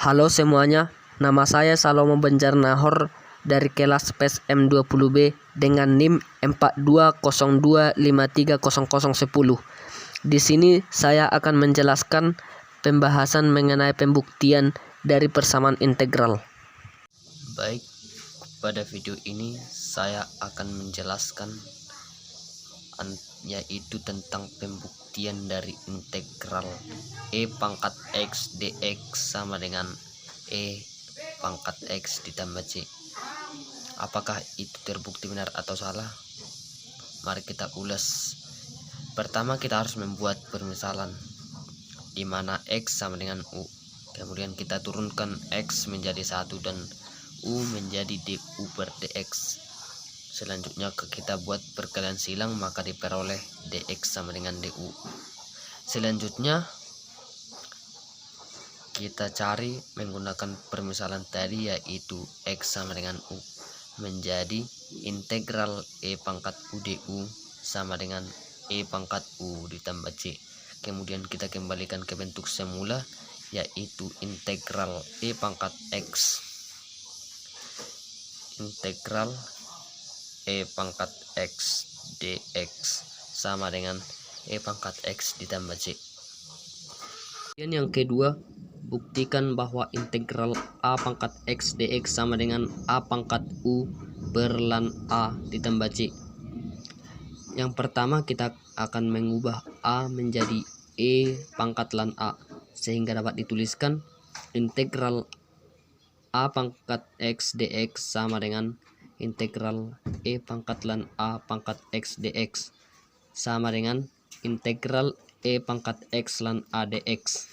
Halo semuanya, nama saya Salomo Benjar Nahor dari kelas PES M20B dengan NIM 4202530010. Di sini saya akan menjelaskan pembahasan mengenai pembuktian dari persamaan integral. Baik, pada video ini saya akan menjelaskan yaitu tentang pembuktian dari integral e pangkat x dx sama dengan e pangkat x ditambah c. Apakah itu terbukti benar atau salah? Mari kita ulas. Pertama kita harus membuat permisalan di mana x sama dengan u. Kemudian kita turunkan x menjadi 1 dan u menjadi du per dx. Selanjutnya kita buat perkalian silang, maka diperoleh dx sama dengan du. Selanjutnya kita cari menggunakan permisalan tadi, yaitu x sama dengan u menjadi integral e pangkat u du sama dengan e pangkat u ditambah c. Kemudian kita kembalikan ke bentuk semula, yaitu integral e pangkat x integral e pangkat x dx sama dengan e pangkat x ditambah c. Kemudian yang kedua, buktikan bahwa integral a pangkat x dx sama dengan a pangkat u per lan a ditambah c. Yang pertama kita akan mengubah a menjadi e pangkat lan a, sehingga dapat dituliskan integral a pangkat x dx sama dengan integral e pangkat lan a pangkat x dx sama dengan integral e pangkat x lan a dx.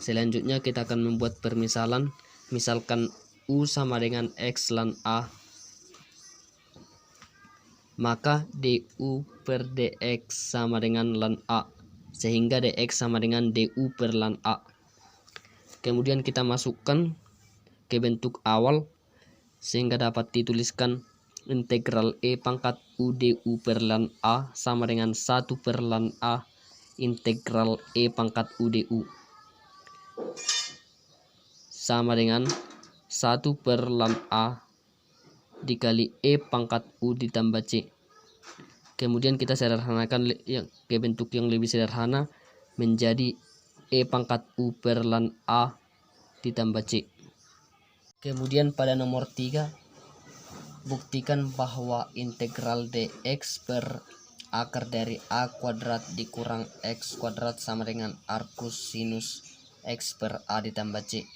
Selanjutnya kita akan membuat permisalan. Misalkan u sama dengan x lan a, maka du per dx sama dengan lan a, sehingga dx sama dengan du per lan a. Kemudian kita masukkan ke bentuk awal, sehingga dapat dituliskan integral e pangkat u du per lan a sama dengan 1 per lan a integral e pangkat u du sama dengan 1 per lan a dikali e pangkat u ditambah c. Kemudian kita sederhanakan ke bentuk yang lebih sederhana menjadi e pangkat u per lan a ditambah c. Kemudian pada nomor 3, buktikan bahwa integral dx per akar dari a kuadrat dikurang x kuadrat sama dengan arcus sinus x per a ditambah c.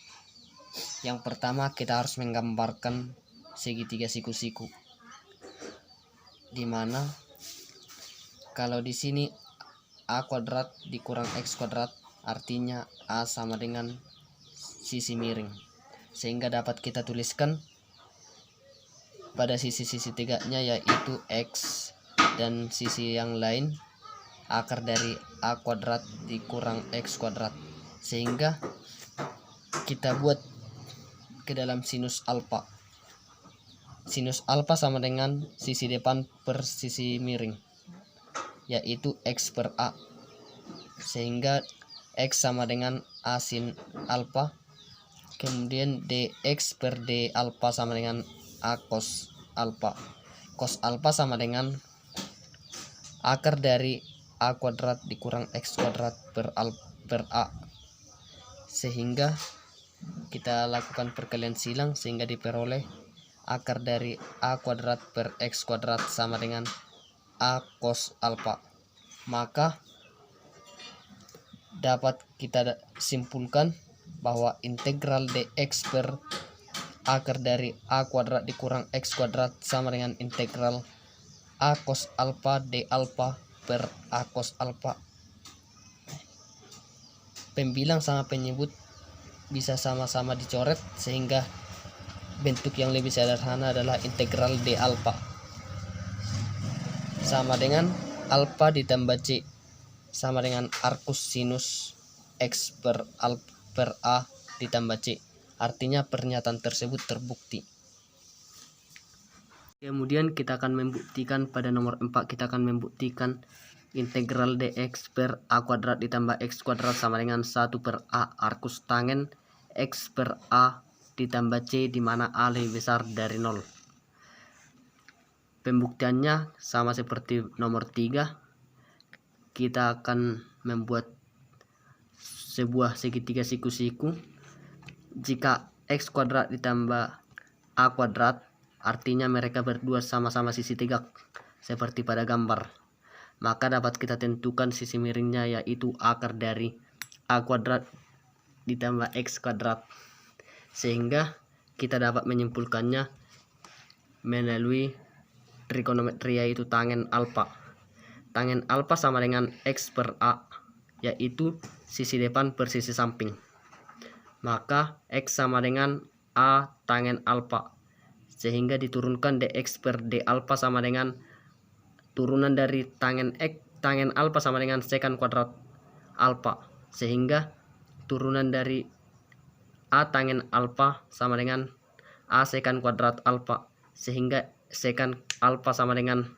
Yang pertama kita harus menggambarkan segitiga siku-siku, dimana kalau di sini a kuadrat dikurang x kuadrat artinya a sama dengan sisi miring, sehingga dapat kita tuliskan pada sisi-sisi tegaknya yaitu x dan sisi yang lain akar dari a kuadrat dikurang x kuadrat, sehingga kita buat ke dalam sinus alfa. Sinus alfa sama dengan sisi depan per sisi miring, yaitu x per a, sehingga x sama dengan a sin alfa. Kemudian dx per d alfa sama dengan a cos alfa. Cos alfa sama dengan akar dari a kuadrat dikurang x kuadrat per a, sehingga kita lakukan perkalian silang sehingga diperoleh akar dari a kuadrat per x kuadrat sama dengan a cos alfa. Maka dapat kita simpulkan bahwa integral dx per akar dari a kuadrat dikurang x kuadrat sama dengan integral a cos alfa d alfa per a cos alfa. Pembilang sama penyebut bisa sama-sama dicoret, sehingga bentuk yang lebih sederhana adalah integral d alfa sama dengan alfa ditambah c sama dengan arcus sinus x per a ditambah c. Artinya pernyataan tersebut terbukti. Kemudian kita akan membuktikan pada nomor 4, kita akan membuktikan integral dx per a kuadrat ditambah x kuadrat sama dengan 1 per a arcus tangen X per A ditambah C di mana A lebih besar dari 0. Pembuktiannya sama seperti nomor 3. Kita akan membuat sebuah segitiga siku-siku. Jika X kuadrat ditambah A kuadrat, artinya mereka berdua sama-sama sisi tegak seperti pada gambar. Maka dapat kita tentukan sisi miringnya, yaitu akar dari A kuadrat ditambah X kuadrat. Sehingga kita dapat menyimpulkannya melalui trigonometria, yaitu tangen alfa. Tangen alfa sama dengan X per A, yaitu sisi depan per sisi samping. Maka X sama dengan A tangen alfa, sehingga diturunkan dx per d alfa sama dengan turunan dari tangen alfa sama dengan secant kuadrat alfa, sehingga turunan dari A tangen alfa sama dengan A secant kuadrat alfa, sehingga secant alfa sama dengan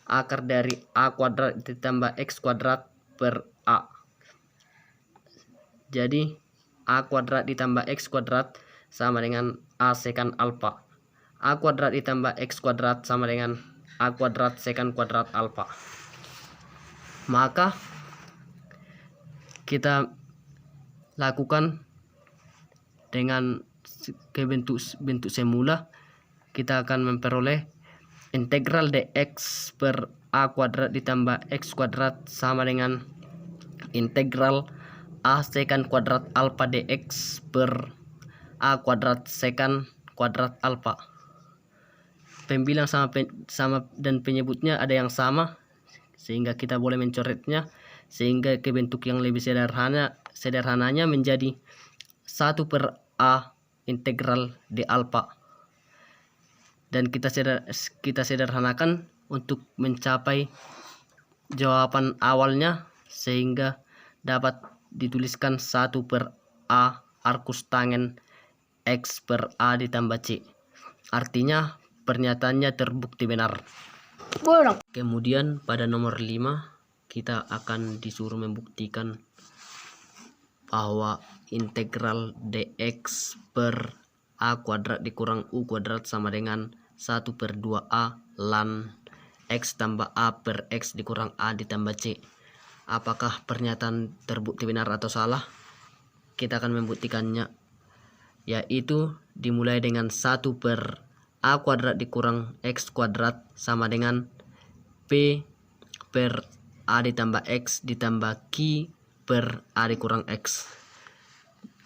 akar dari A kuadrat ditambah X kuadrat per A. Jadi A kuadrat ditambah X kuadrat sama dengan A secant alfa. A kuadrat ditambah X kuadrat sama dengan A kuadrat secant kuadrat alfa. Maka kita lakukan dengan ke bentuk semula. Kita akan memperoleh integral dx per A kuadrat ditambah X kuadrat sama dengan integral A secant kuadrat alfa dx per A kuadrat secant kuadrat alfa. Pembilang sama dan penyebutnya ada yang sama, sehingga kita boleh mencoretnya, sehingga ke bentuk yang lebih sederhananya menjadi 1 per A integral d alfa. Dan kita sederhanakan untuk mencapai jawaban awalnya, sehingga dapat dituliskan 1 per A arcus tangen X per A ditambah C. Artinya pernyataannya terbukti benar. Kemudian pada nomor 5 kita akan disuruh membuktikan bahwa integral dx per A kuadrat dikurang U kuadrat sama dengan 1 per 2A ln X tambah A per X dikurang A ditambah C. Apakah pernyataan terbukti benar atau salah? Kita akan membuktikannya, yaitu dimulai dengan 1 per A kuadrat dikurang X kuadrat sama dengan P per A ditambah X ditambah Q per A dikurang X.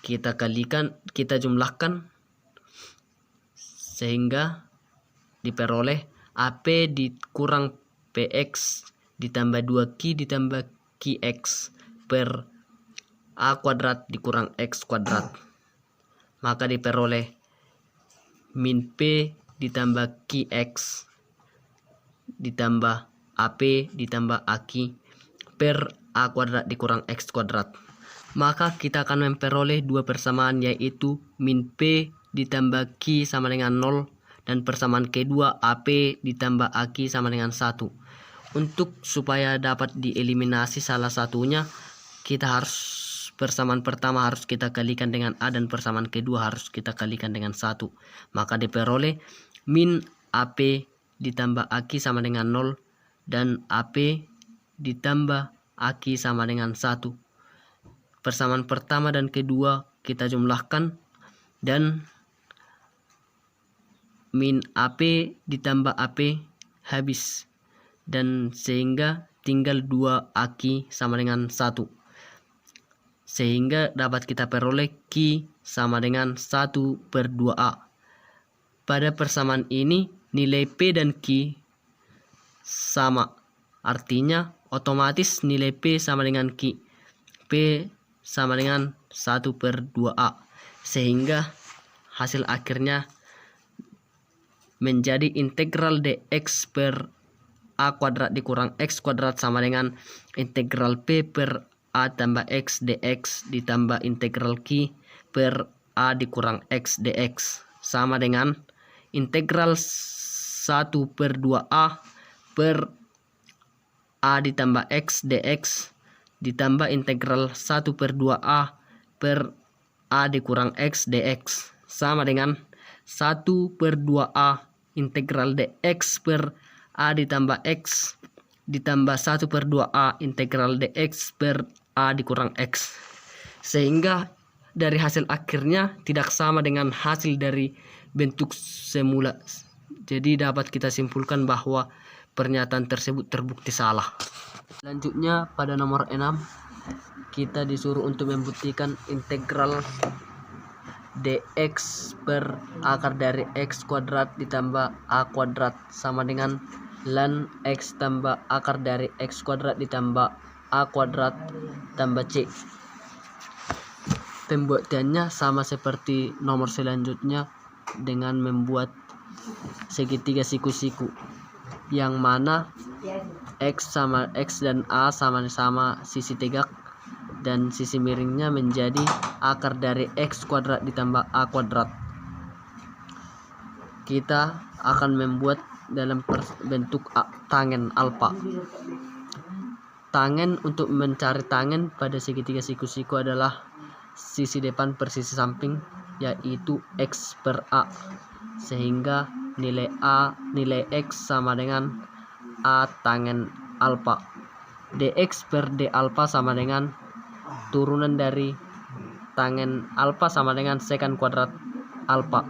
Kita jumlahkan sehingga diperoleh AP dikurang PX ditambah 2Q ditambah QX per A kuadrat dikurang X kuadrat. Maka diperoleh min P ditambah QX ditambah AP ditambah AQ per A kuadrat dikurang X kuadrat. Maka kita akan memperoleh dua persamaan, yaitu min P ditambah Q sama dengan 0 dan persamaan kedua AP ditambah AQ sama dengan 1. Untuk supaya dapat dieliminasi salah satunya, kita harus persamaan pertama harus kita kalikan dengan A dan persamaan kedua harus kita kalikan dengan 1. Maka diperoleh min AP ditambah AQ sama dengan 0 dan AP ditambah AQ sama dengan 1. Persamaan pertama dan kedua kita jumlahkan dan min AP ditambah AP habis, dan sehingga tinggal 2 AQ sama dengan 1. Sehingga dapat kita peroleh Q sama dengan 1 per 2A. Pada persamaan ini nilai P dan Q sama. Artinya otomatis nilai P sama dengan Q. P sama dengan 1 per 2A. Sehingga hasil akhirnya menjadi integral dx per A kuadrat dikurang X kuadrat sama dengan integral P per A tambah X dx ditambah integral Q per A dikurang X dx sama dengan integral 1 per 2A per A ditambah X dx ditambah integral 1 per 2A per A dikurang X dx sama dengan 1/2A integral dx per A ditambah X ditambah 1/2A integral dx per A dikurang X. Sehingga dari hasil akhirnya tidak sama dengan hasil dari bentuk semula. Jadi dapat kita simpulkan bahwa pernyataan tersebut terbukti salah. Selanjutnya pada nomor 6 kita disuruh untuk membuktikan integral dx per akar dari x kuadrat ditambah a kuadrat sama dengan ln x tambah akar dari x kuadrat ditambah a kuadrat tambah c. Pembuatannya sama seperti nomor selanjutnya dengan membuat segitiga siku-siku, yang mana x dan a sama-sama sisi tegak dan sisi miringnya menjadi akar dari x kuadrat ditambah a kuadrat. Kita akan membuat dalam bentuk tangen alfa. Tangen, untuk mencari tangen pada segitiga siku-siku adalah sisi depan per sisi samping, yaitu x per a, sehingga nilai x sama dengan a tangen alfa. Dx per d alfa sama dengan turunan dari tangen alfa sama dengan secant kuadrat alfa,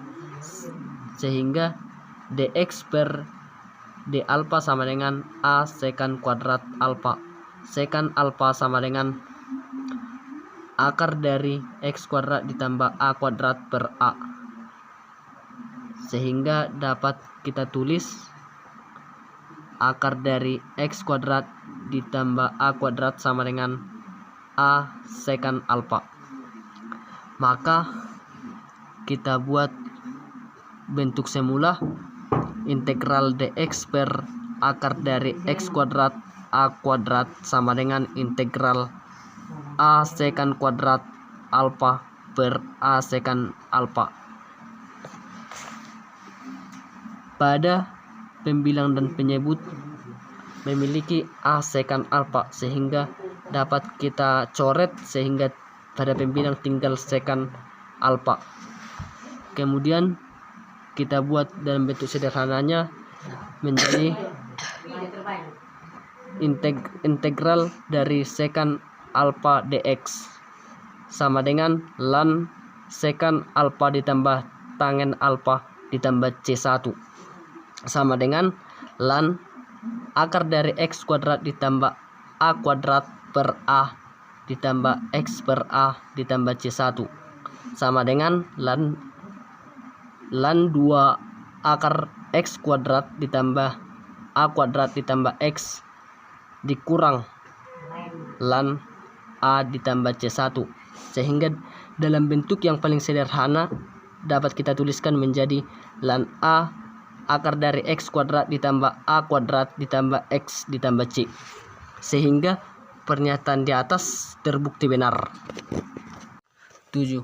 sehingga dx per d alfa sama dengan a secant kuadrat alfa. Secant alfa sama dengan akar dari x kuadrat ditambah a kuadrat per a, sehingga dapat kita tulis akar dari x kuadrat ditambah a kuadrat sama dengan a secant alfa. Maka kita buat bentuk semula integral dx per akar dari x kuadrat a kuadrat sama dengan integral a secant kuadrat alfa per a secant alfa. Pada pembilang dan penyebut memiliki a secant alfa, sehingga dapat kita coret sehingga pada pembilang tinggal secant alfa. Kemudian kita buat dalam bentuk sederhananya menjadi integral dari secant alfa dx sama dengan ln secant alfa ditambah tangen alfa ditambah c1 sama dengan ln akar dari x kuadrat ditambah a kuadrat per a ditambah x per a ditambah c1 sama dengan ln 2 akar x kuadrat ditambah a kuadrat ditambah x dikurang ln a ditambah c1, sehingga dalam bentuk yang paling sederhana dapat kita tuliskan menjadi ln a akar dari x kuadrat ditambah a kuadrat ditambah x ditambah c, sehingga pernyataan di atas terbukti benar. 7.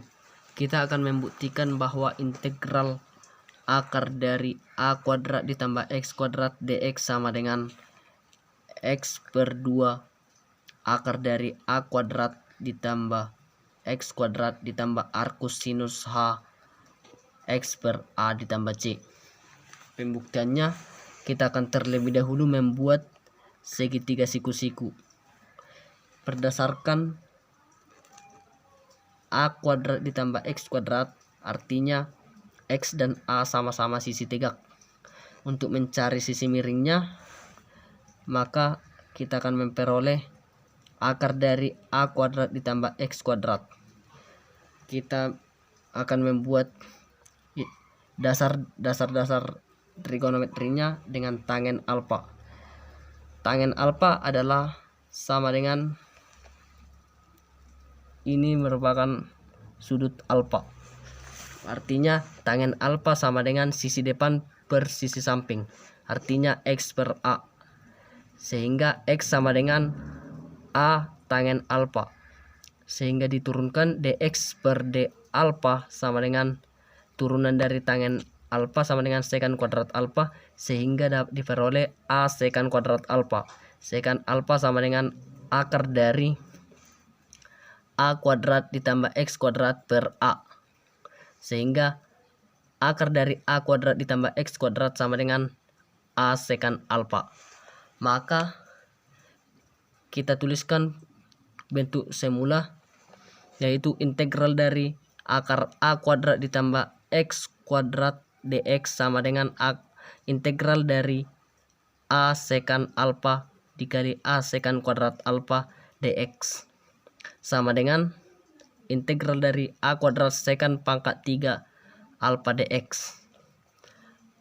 Kita akan membuktikan bahwa integral akar dari a kuadrat ditambah x kuadrat dx sama dengan x per 2 akar dari a kuadrat ditambah x kuadrat ditambah arcus sinus h x per a ditambah c. Pembuktiannya kita akan terlebih dahulu membuat segitiga siku-siku berdasarkan a kuadrat ditambah x kuadrat, artinya x dan a sama-sama sisi tegak. Untuk mencari sisi miringnya, maka kita akan memperoleh akar dari a kuadrat ditambah x kuadrat. Kita akan membuat dasar trigonometrinya dengan tangen alfa. Tangen alfa adalah sama dengan ini merupakan sudut alfa. Artinya tangen alfa sama dengan sisi depan per sisi samping. Artinya x per a. Sehingga x sama dengan a tangen alfa, sehingga diturunkan dx per d alfa sama dengan turunan dari tangen alfa sama dengan secant kuadrat alfa, sehingga dapat diperoleh a secant kuadrat alfa. Secant alfa sama dengan akar dari A kuadrat ditambah X kuadrat per A. Sehingga akar dari A kuadrat ditambah X kuadrat sama dengan A sekant alfa. Maka kita tuliskan bentuk semula, yaitu integral dari akar A kuadrat ditambah X kuadrat dx sama dengan integral dari A sekant alfa dikali A sekant kuadrat alfa dx sama dengan integral dari A kuadrat sekant pangkat 3 alfa dx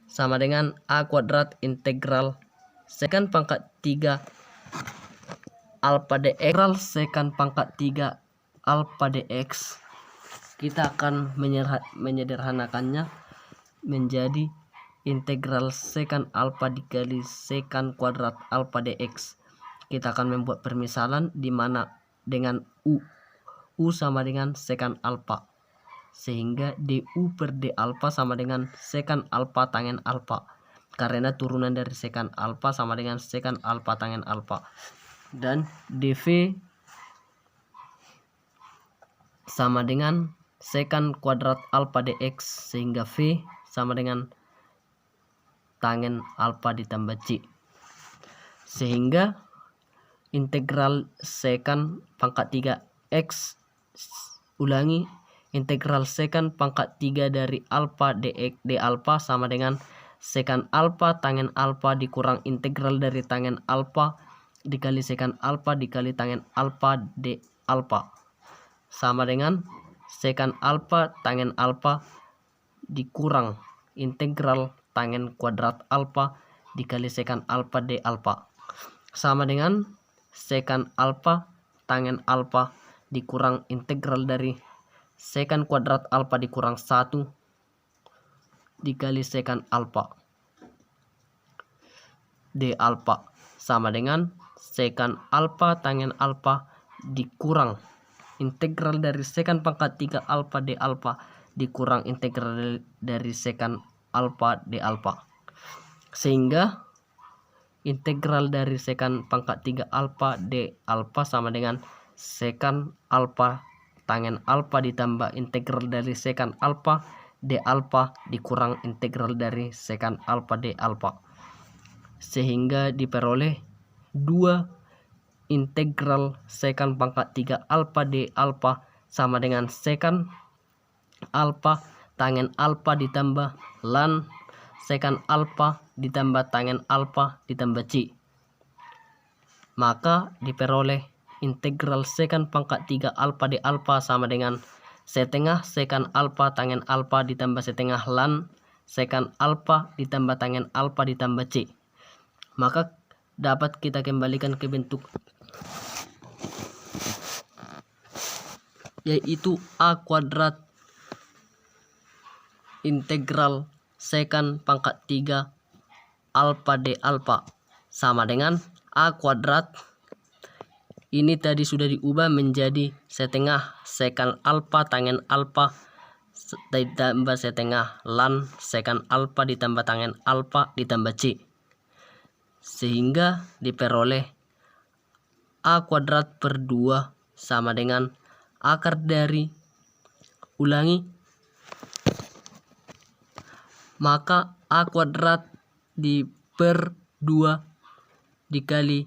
sama dengan A kuadrat integral sekant pangkat 3 alfa dx. Integral sekant pangkat 3 alfa dx kita akan menyederhanakannya menjadi integral sekant alfa dikali sekant kuadrat alfa dx. Kita akan membuat permisalan di mana dengan u sama dengan sekant alfa, sehingga du per d alfa sama dengan sekant alfa tangen alfa, karena turunan dari sekant alfa sama dengan sekant alfa tangen alfa, dan dv sama dengan sekant kuadrat alfa dx, sehingga v sama dengan tangen alfa ditambah c, sehingga integral sekant pangkat 3 x ulangi integral sekant pangkat 3 dari alfa dx d alfa sama dengan sekant alfa tangen alfa dikurang integral dari tangen alfa dikali sekant alfa dikali tangen alfa d alfa sama dengan sekant alfa tangen alfa dikurang integral tangen kuadrat alfa dikali sekant alfa d alfa sama dengan sekant alfa tangen alfa dikurang integral dari sekant kuadrat alfa dikurang 1 dikali sekant alfa d alfa sama dengan sekant alfa tangen alfa dikurang integral dari sekant pangkat 3 alfa d alfa dikurang integral dari sekant alfa d alfa, sehingga integral dari sekant pangkat 3 alfa d alfa sama dengan sekant alfa tangen alfa ditambah integral dari sekant alfa d alfa dikurang integral dari sekant alfa d alfa, sehingga diperoleh 2 integral sekant pangkat 3 alfa d alfa sama dengan sekant alfa tangen alfa ditambah lan sekant alfa ditambah tangen alfa ditambah c. Maka diperoleh integral sekant pangkat 3 alfa d alfa sama dengan setengah sekant alfa tangen alfa ditambah setengah lan sekant alfa ditambah tangen alfa ditambah c. Maka dapat kita kembalikan ke bentuk, yaitu A kuadrat integral sekant pangkat 3 alfa d alfa sama dengan A kuadrat ini tadi sudah diubah menjadi setengah sekant alfa tangen alfa ditambah setengah lan sekant alfa ditambah tangen alfa ditambah c, sehingga diperoleh A kuadrat per 2 sama dengan akar dari ulangi maka A kuadrat di per 2 dikali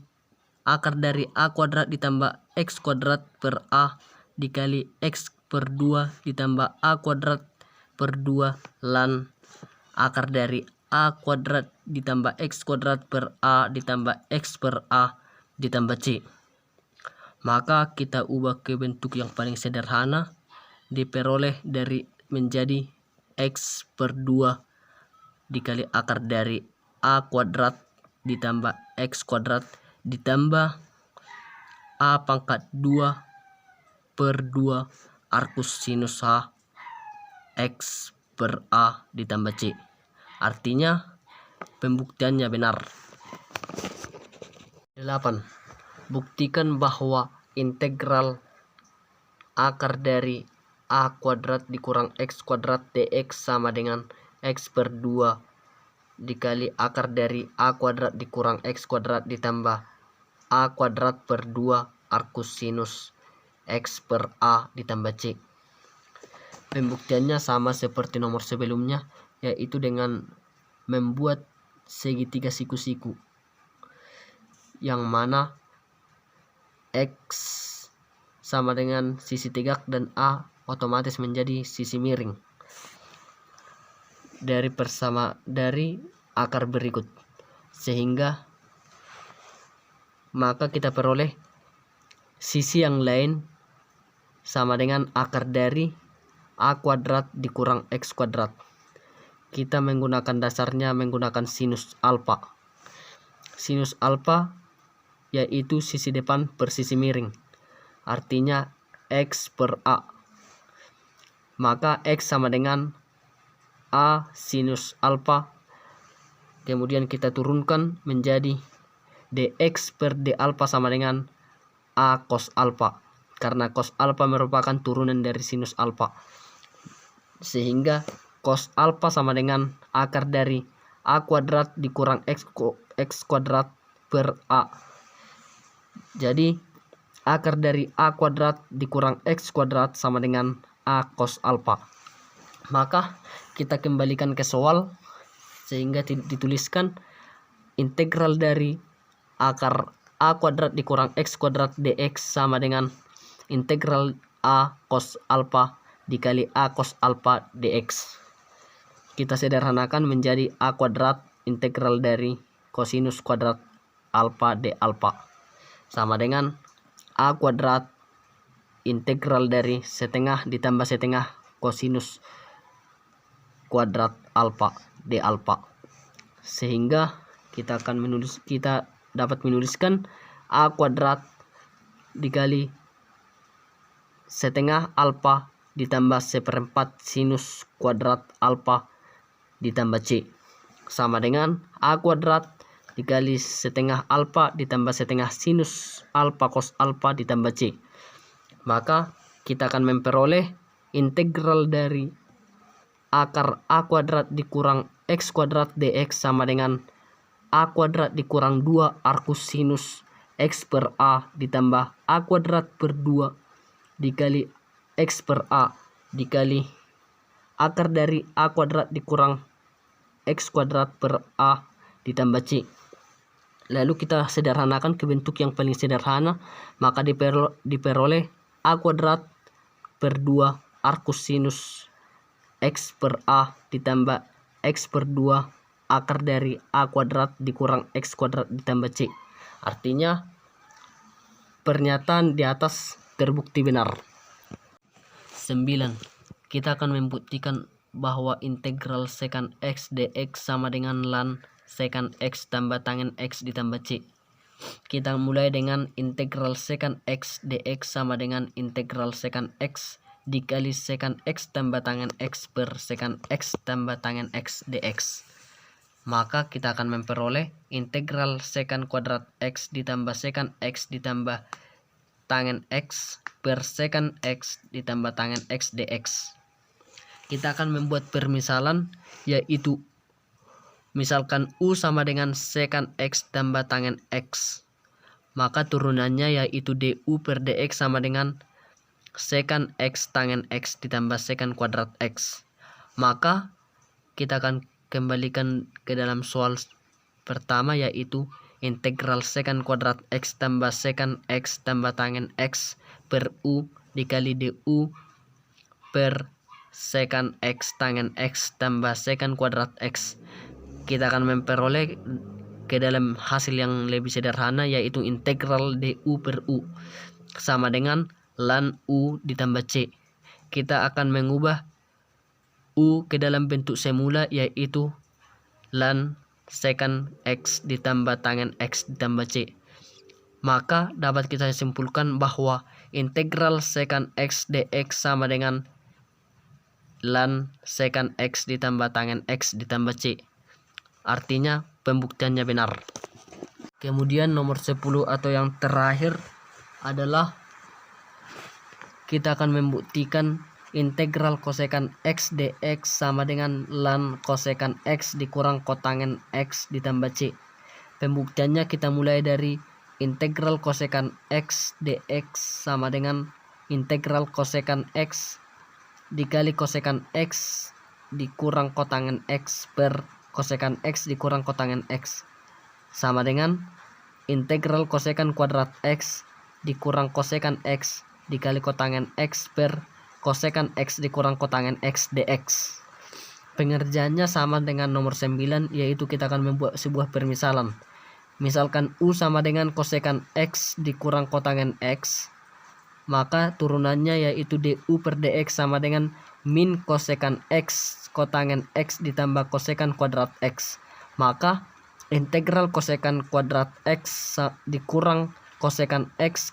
akar dari A kuadrat ditambah X kuadrat per A dikali X per 2 ditambah A kuadrat per 2 lan akar dari A kuadrat ditambah X kuadrat per A ditambah X per A ditambah C. Maka kita ubah ke bentuk yang paling sederhana, diperoleh dari menjadi X per 2 dikali akar dari A kuadrat ditambah X kuadrat ditambah A pangkat 2 per 2 arkus sinus H X per A ditambah C. Artinya pembuktiannya benar. 8. Buktikan bahwa integral akar dari A kuadrat dikurang X kuadrat dx sama dengan X per 2 dikali akar dari A kuadrat dikurang X kuadrat ditambah A kuadrat per 2 arkus sinus X per A ditambah C. Pembuktiannya sama seperti nomor sebelumnya, yaitu dengan membuat segitiga siku-siku, yang mana X sama dengan sisi tegak dan A otomatis menjadi sisi miring dari akar berikut, sehingga maka kita peroleh sisi yang lain sama dengan akar dari A kuadrat dikurang X kuadrat. Kita menggunakan dasarnya menggunakan sinus alfa. Sinus alfa yaitu sisi depan per sisi miring, artinya X per A. Maka X sama dengan A sinus alfa, kemudian kita turunkan menjadi dx per d alfa sama dengan A cos alfa, karena cos alfa merupakan turunan dari sinus alfa, sehingga cos alfa sama dengan akar dari A kuadrat dikurang X kuadrat per A. Jadi akar dari A kuadrat dikurang X kuadrat sama dengan A cos alfa. Maka kita kembalikan ke soal, sehingga dituliskan integral dari akar A kuadrat dikurang X kuadrat dx sama dengan integral A cos alfa dikali A cos alfa dx. Kita sederhanakan menjadi A kuadrat integral dari kosinus kuadrat alfa d alfa sama dengan A kuadrat integral dari setengah ditambah setengah kosinus kuadrat alfa d alfa, sehingga kita dapat menuliskan A kuadrat dikali setengah alfa ditambah seperempat sinus kuadrat alfa ditambah C sama dengan A kuadrat dikali setengah alfa ditambah setengah sinus alfa cos alfa ditambah C. Maka kita akan memperoleh integral dari akar A kuadrat dikurang X kuadrat dx sama dengan A kuadrat dikurang 2 arkus sinus X per A ditambah A kuadrat per 2 dikali X per A dikali akar dari A kuadrat dikurang X kuadrat per A ditambah C. Lalu kita sederhanakan ke bentuk yang paling sederhana, maka diperoleh A kuadrat per 2 arkus sinus X per A ditambah X per 2 akar dari A kuadrat dikurang X kuadrat ditambah C. Artinya pernyataan di atas terbukti benar. 9. Kita akan membuktikan bahwa integral secant X dx sama dengan ln secant X tambah tangen X ditambah C. Kita mulai dengan integral secant X dx sama dengan integral secant X dikali secant X tambah tangen X per secant X tambah tangen X dx. Maka kita akan memperoleh integral secant kuadrat X ditambah secant X ditambah tangen X per secant X ditambah tangen X dx. Kita akan membuat permisalan, yaitu misalkan U sama dengan secant X tambah tangen X. Maka turunannya yaitu du per dx sama dengan secant X tangen X ditambah secant kuadrat X. Maka kita akan kembalikan ke dalam soal pertama, yaitu integral secant kuadrat X tambah secant X tambah tangen X per U dikali du per secant X tangen X tambah secant kuadrat X. Kita akan memperoleh ke dalam hasil yang lebih sederhana, yaitu integral du per U sama dengan ln U ditambah C. Kita akan mengubah U ke dalam bentuk semula, yaitu ln secant X ditambah tangen X ditambah C. Maka dapat kita simpulkan bahwa integral secant X dx sama dengan ln secant X ditambah tangen X ditambah C. Artinya pembuktiannya benar. Kemudian nomor 10 atau yang terakhir adalah kita akan membuktikan integral kosekant X dx sama dengan ln kosekant X dikurang kotangen X ditambah C. Pembuktiannya kita mulai dari integral kosekant X dx sama dengan integral kosekan X dikali kosekan X dikurang kotangen X per kosekan X dikurang kotangen X sama dengan integral kosekan kuadrat X dikurang kosekan X dikali kotangen X per kosekan X dikurang kotangen X dx. Pengerjaannya sama dengan nomor 9, yaitu kita akan membuat sebuah permisalan. Misalkan U sama dengan kosekan X dikurang kotangen X, maka turunannya yaitu du per dx sama dengan min kosekan X kotangen X ditambah kosekan kuadrat X. Maka integral kosekan kuadrat X dikurang kosekan X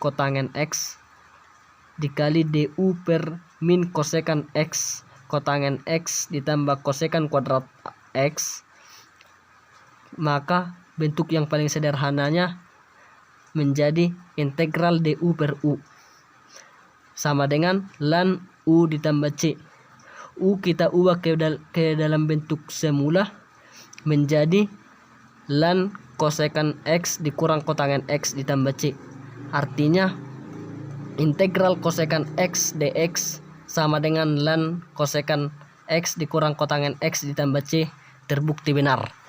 kotangen X dikali du per min kosekan X kotangen X ditambah kosekan kuadrat X. Maka bentuk yang paling sederhananya menjadi integral du per u sama dengan lan u ditambah c. U kita ubah ke dalam bentuk semula menjadi lan kosekan X dikurang kotangen X ditambah c. Artinya integral kosekan X dx sama dengan lan kosekan X dikurang kotangen X ditambah C terbukti benar.